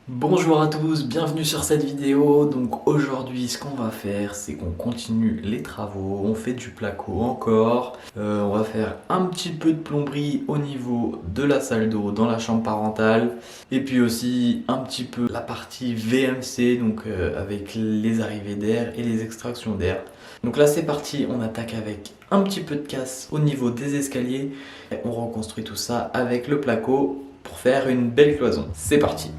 Bonjour à tous, bienvenue sur cette vidéo. Donc aujourd'hui ce qu'on va faire c'est qu'on continue les travaux, on fait du placo encore. On va faire un petit peu de plomberie au niveau de la salle d'eau dans la chambre parentale. Et puis aussi un petit peu la partie VMC, donc avec les arrivées d'air et les extractions d'air. Donc là c'est parti, on attaque avec un petit peu de casse au niveau des escaliers. Et on reconstruit tout ça avec le placo pour faire une belle cloison. C'est parti.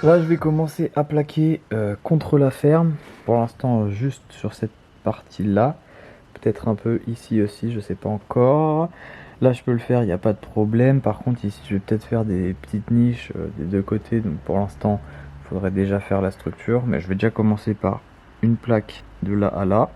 Là, je vais commencer à plaquer contre la ferme. Pour l'instant, juste sur cette partie-là. Peut-être un peu ici aussi, je sais pas encore. Là, je peux le faire, il n'y a pas de problème. Par contre, ici, je vais peut-être faire des petites niches des deux côtés. Donc, pour l'instant, il faudrait déjà faire la structure. Mais je vais déjà commencer par une plaque de là à là.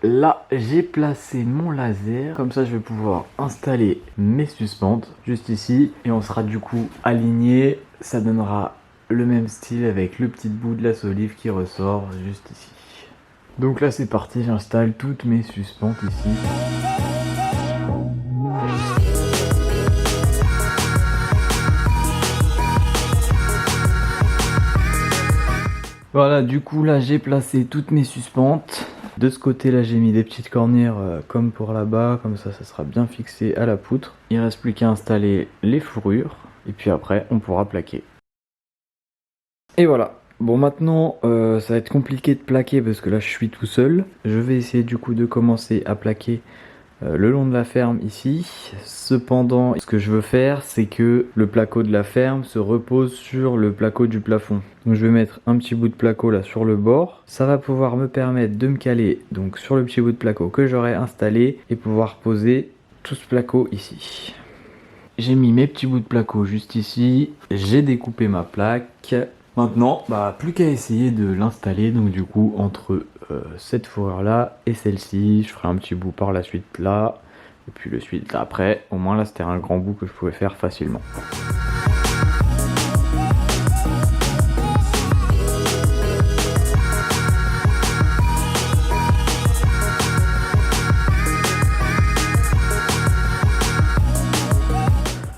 Là, j'ai placé mon laser, comme ça je vais pouvoir installer mes suspentes juste ici et on sera du coup aligné. Ça donnera le même style avec le petit bout de la solive qui ressort juste ici. Donc là c'est parti, j'installe toutes mes suspentes ici. Voilà, du coup là j'ai placé toutes mes suspentes. De ce côté là j'ai mis des petites cornières comme pour là-bas, comme ça sera bien fixé à la poutre. Il reste plus qu'à installer les fourrures et puis après on pourra plaquer. Et voilà. Bon maintenant ça va être compliqué de plaquer parce que là je suis tout seul. Je vais essayer du coup de commencer à plaquer le long de la ferme ici. Cependant, ce que je veux faire, c'est que le placo de la ferme se repose sur le placo du plafond. Donc je vais mettre un petit bout de placo là sur le bord. Ça va pouvoir me permettre de me caler donc sur le petit bout de placo que j'aurai installé et pouvoir poser tout ce placo ici. J'ai mis mes petits bouts de placo juste ici. J'ai découpé ma plaque. Maintenant, plus qu'à essayer de l'installer, donc du coup entre cette fourrure là et celle-ci, je ferai un petit bout par la suite là, et puis le suite après, au moins là c'était un grand bout que je pouvais faire facilement.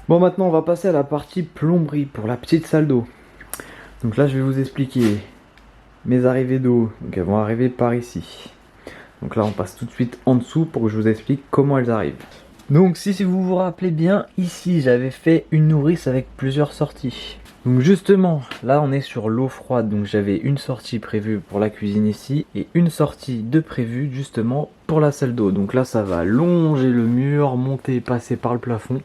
Bon maintenant on va passer à la partie plomberie pour la petite salle d'eau. Donc là je vais vous expliquer mes arrivées d'eau, donc elles vont arriver par ici. Donc là on passe tout de suite en dessous pour que je vous explique comment elles arrivent. Donc si vous vous rappelez bien, ici j'avais fait une nourrice avec plusieurs sorties. Donc justement, là on est sur l'eau froide, donc j'avais une sortie prévue pour la cuisine ici et une sortie de prévue justement pour la salle d'eau. Donc là ça va longer le mur, monter, passer par le plafond.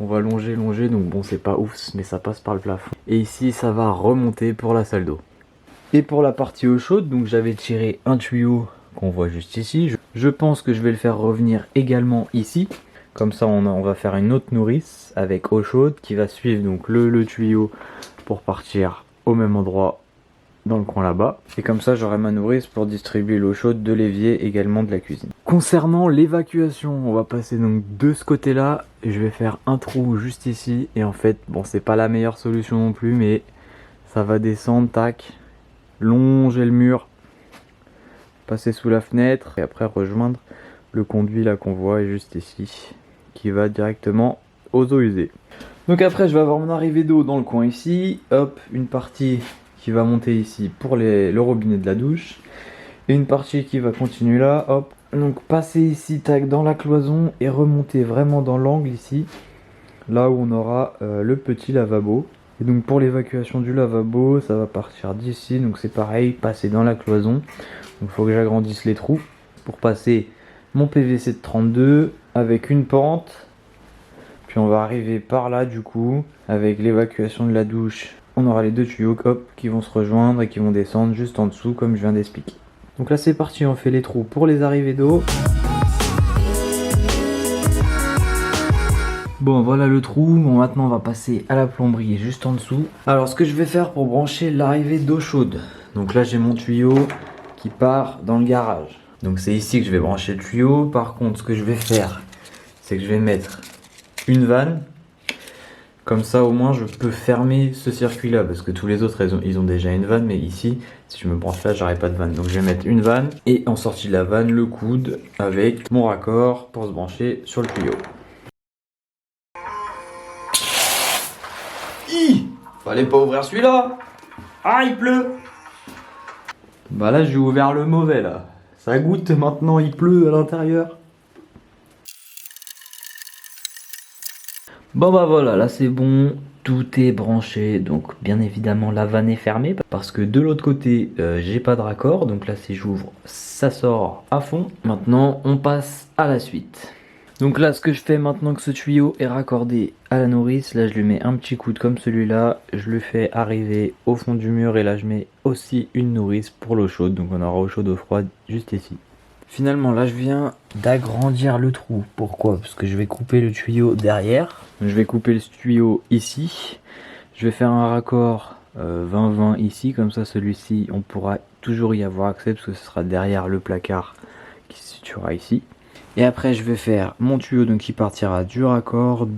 On va longer, donc bon c'est pas ouf mais ça passe par le plafond. Et ici ça va remonter pour la salle d'eau. Et pour la partie eau chaude, donc j'avais tiré un tuyau qu'on voit juste ici. Je pense que je vais le faire revenir également ici. Comme ça on va faire une autre nourrice avec eau chaude qui va suivre donc le tuyau pour partir au même endroit dans le coin là-bas. Et comme ça j'aurai ma nourrice pour distribuer l'eau chaude de l'évier également de la cuisine. Concernant l'évacuation, on va passer donc de ce côté là et je vais faire un trou juste ici. Et en fait bon c'est pas la meilleure solution non plus mais ça va descendre, tac, longer le mur, passer sous la fenêtre et après rejoindre le conduit là qu'on voit juste ici qui va directement aux eaux usées. Donc après je vais avoir mon arrivée d'eau dans le coin ici, hop, une partie qui va monter ici pour le robinet de la douche et une partie qui va continuer là, hop, donc passer ici tac dans la cloison et remonter vraiment dans l'angle ici, là où on aura le petit lavabo. Et donc pour l'évacuation du lavabo, ça va partir d'ici, donc c'est pareil, passer dans la cloison. Donc il faut que j'agrandisse les trous pour passer mon PVC de 32 avec une pente. Puis on va arriver par là du coup, avec l'évacuation de la douche on aura les deux tuyaux hop, qui vont se rejoindre et qui vont descendre juste en dessous comme je viens d'expliquer. Donc là c'est parti, on fait les trous pour les arrivées d'eau. Bon voilà le trou, bon maintenant on va passer à la plomberie juste en dessous. Alors ce que je vais faire pour brancher l'arrivée d'eau chaude. Donc là j'ai mon tuyau qui part dans le garage. Donc c'est ici que je vais brancher le tuyau. Par contre ce que je vais faire, c'est que je vais mettre une vanne. Comme ça au moins je peux fermer ce circuit là. Parce que tous les autres ils ont déjà une vanne. Mais ici si je me branche là j'aurai pas de vanne. Donc je vais mettre une vanne. Et en sortie de la vanne le coude avec mon raccord pour se brancher sur le tuyau. Fallait pas ouvrir celui-là. Ah, il pleut. Bah là j'ai ouvert le mauvais là. Ça goûte maintenant, il pleut à l'intérieur. Bon bah voilà, là c'est bon. Tout est branché. Donc bien évidemment la vanne est fermée. Parce que de l'autre côté j'ai pas de raccord. Donc là si j'ouvre ça sort à fond. Maintenant on passe à la suite. Donc là ce que je fais maintenant que ce tuyau est raccordé à la nourrice, là je lui mets un petit coude comme celui-là, je le fais arriver au fond du mur et là je mets aussi une nourrice pour l'eau chaude, donc on aura eau chaude, eau froide juste ici. Finalement là je viens d'agrandir le trou, pourquoi? Parce que je vais couper le tuyau derrière, je vais couper le tuyau ici, je vais faire un raccord 20-20 ici, comme ça celui-ci on pourra toujours y avoir accès parce que ce sera derrière le placard qui se situera ici. Et après je vais faire mon tuyau donc qui partira du raccord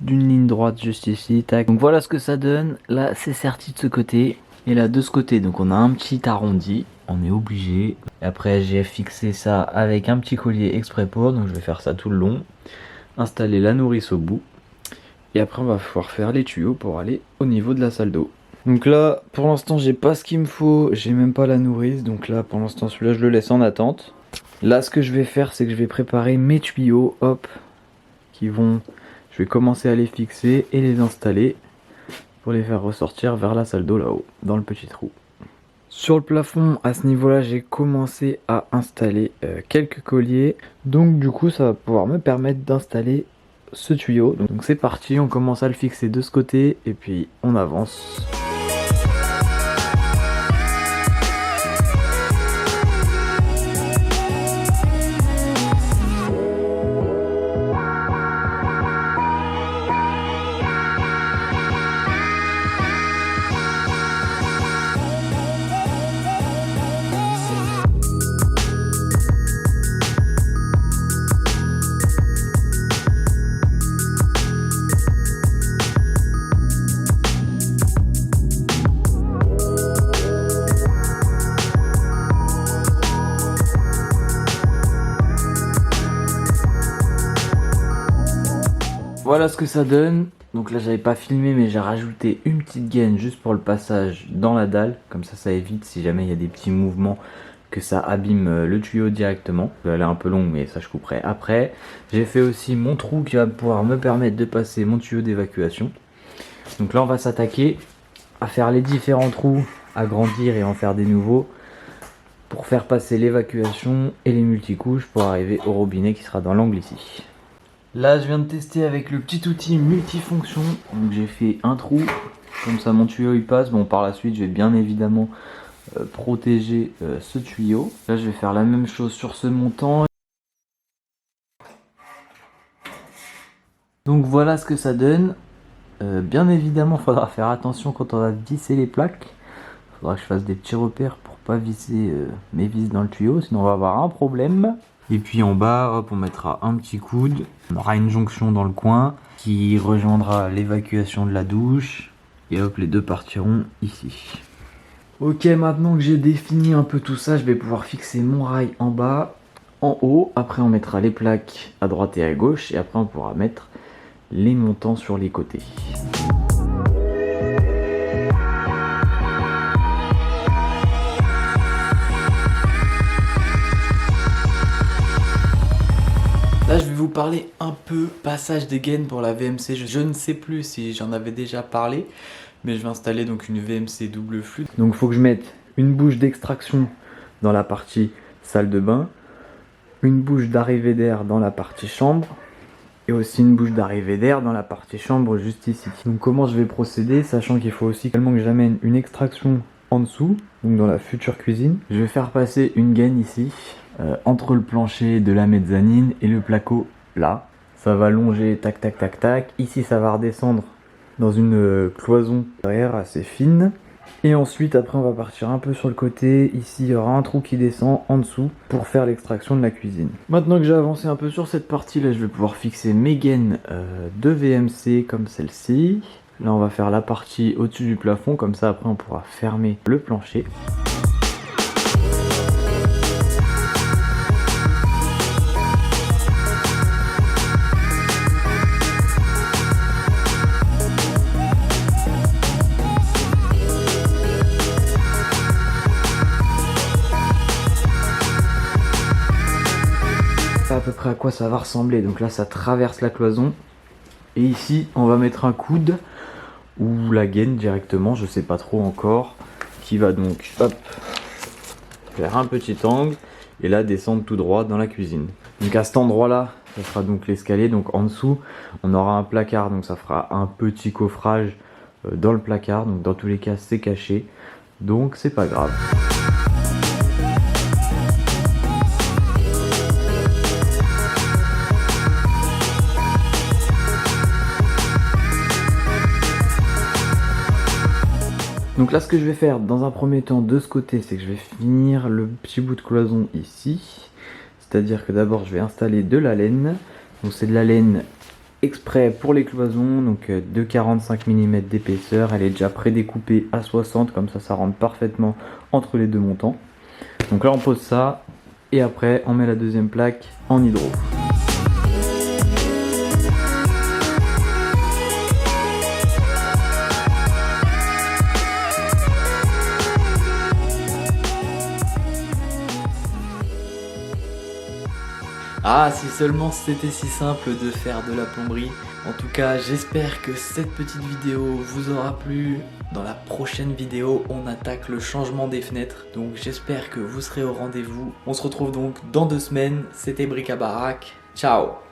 d'une ligne droite juste ici, tac. Donc voilà ce que ça donne, là c'est serti de ce côté et là de ce côté, donc on a un petit arrondi, on est obligé. Et après j'ai fixé ça avec un petit collier exprès pour, donc je vais faire ça tout le long, installer la nourrice au bout. Et après on va pouvoir faire les tuyaux pour aller au niveau de la salle d'eau. Donc là pour l'instant j'ai pas ce qu'il me faut, j'ai même pas la nourrice, donc là pour l'instant celui-là je le laisse en attente. Là ce que je vais faire c'est que je vais préparer mes tuyaux, hop, qui vont, je vais commencer à les fixer et les installer pour les faire ressortir vers la salle d'eau là-haut, dans le petit trou. Sur le plafond, à ce niveau-là, j'ai commencé à installer quelques colliers, donc du coup ça va pouvoir me permettre d'installer ce tuyau. Donc c'est parti, on commence à le fixer de ce côté et puis on avance. Voilà ce que ça donne. Donc là j'avais pas filmé mais j'ai rajouté une petite gaine juste pour le passage dans la dalle. Comme ça évite si jamais il y a des petits mouvements que ça abîme le tuyau directement. Elle est un peu longue mais ça je couperai après. J'ai fait aussi mon trou qui va pouvoir me permettre de passer mon tuyau d'évacuation. Donc là on va s'attaquer à faire les différents trous, agrandir et en faire des nouveaux. Pour faire passer l'évacuation et les multicouches pour arriver au robinet qui sera dans l'angle ici. Là je viens de tester avec le petit outil multifonction, donc j'ai fait un trou, comme ça mon tuyau il passe. Bon par la suite je vais bien évidemment protéger ce tuyau. Là je vais faire la même chose sur ce montant. Donc voilà ce que ça donne. Bien évidemment il faudra faire attention quand on va visser les plaques. Il faudra que je fasse des petits repères pour pas visser mes vis dans le tuyau, sinon on va avoir un problème. Et puis en bas, hop, on mettra un petit coude. On aura une jonction dans le coin qui rejoindra l'évacuation de la douche. Et hop, les deux partiront ici. Ok, maintenant que j'ai défini un peu tout ça, je vais pouvoir fixer mon rail en bas, en haut. Après, on mettra les plaques à droite et à gauche. Et après, on pourra mettre les montants sur les côtés. Là je vais vous parler un peu passage des gaines pour la VMC. Je ne sais plus si j'en avais déjà parlé, mais je vais installer donc une VMC double flux. Donc il faut que je mette une bouche d'extraction dans la partie salle de bain, une bouche d'arrivée d'air dans la partie chambre et aussi une bouche d'arrivée d'air dans la partie chambre juste ici. Donc comment je vais procéder, sachant qu'il faut aussi également que j'amène une extraction en dessous, donc dans la future cuisine. Je vais faire passer une gaine ici, entre le plancher de la mezzanine et le placo là. Ça va longer tac tac tac tac. Ici ça va redescendre dans une cloison derrière assez fine. Et ensuite après on va partir un peu sur le côté. Ici il y aura un trou qui descend en dessous pour faire l'extraction de la cuisine. Maintenant que j'ai avancé un peu sur cette partie là, je vais pouvoir fixer mes gaines de VMC comme celle-ci. Là on va faire la partie au-dessus du plafond, comme ça après on pourra fermer le plancher. À peu près à quoi ça va ressembler. Donc là ça traverse la cloison et ici on va mettre un coude ou la gaine directement, je sais pas trop encore, qui va donc hop faire un petit angle et là descendre tout droit dans la cuisine. Donc à cet endroit là ça sera donc l'escalier, donc en dessous on aura un placard, donc ça fera un petit coffrage dans le placard, donc dans tous les cas c'est caché, donc c'est pas grave. Donc là ce que je vais faire dans un premier temps de ce côté, c'est que je vais finir le petit bout de cloison ici. C'est-à-dire que d'abord je vais installer de la laine. Donc c'est de la laine exprès pour les cloisons, donc de 45 mm d'épaisseur. Elle est déjà prédécoupée à 60, comme ça rentre parfaitement entre les deux montants. Donc là on pose ça et après on met la deuxième plaque en hydro. Ah, si seulement c'était si simple de faire de la plomberie. En tout cas, j'espère que cette petite vidéo vous aura plu. Dans la prochaine vidéo, on attaque le changement des fenêtres. Donc j'espère que vous serez au rendez-vous. On se retrouve donc dans 2 semaines. C'était Bric à Barac. Ciao!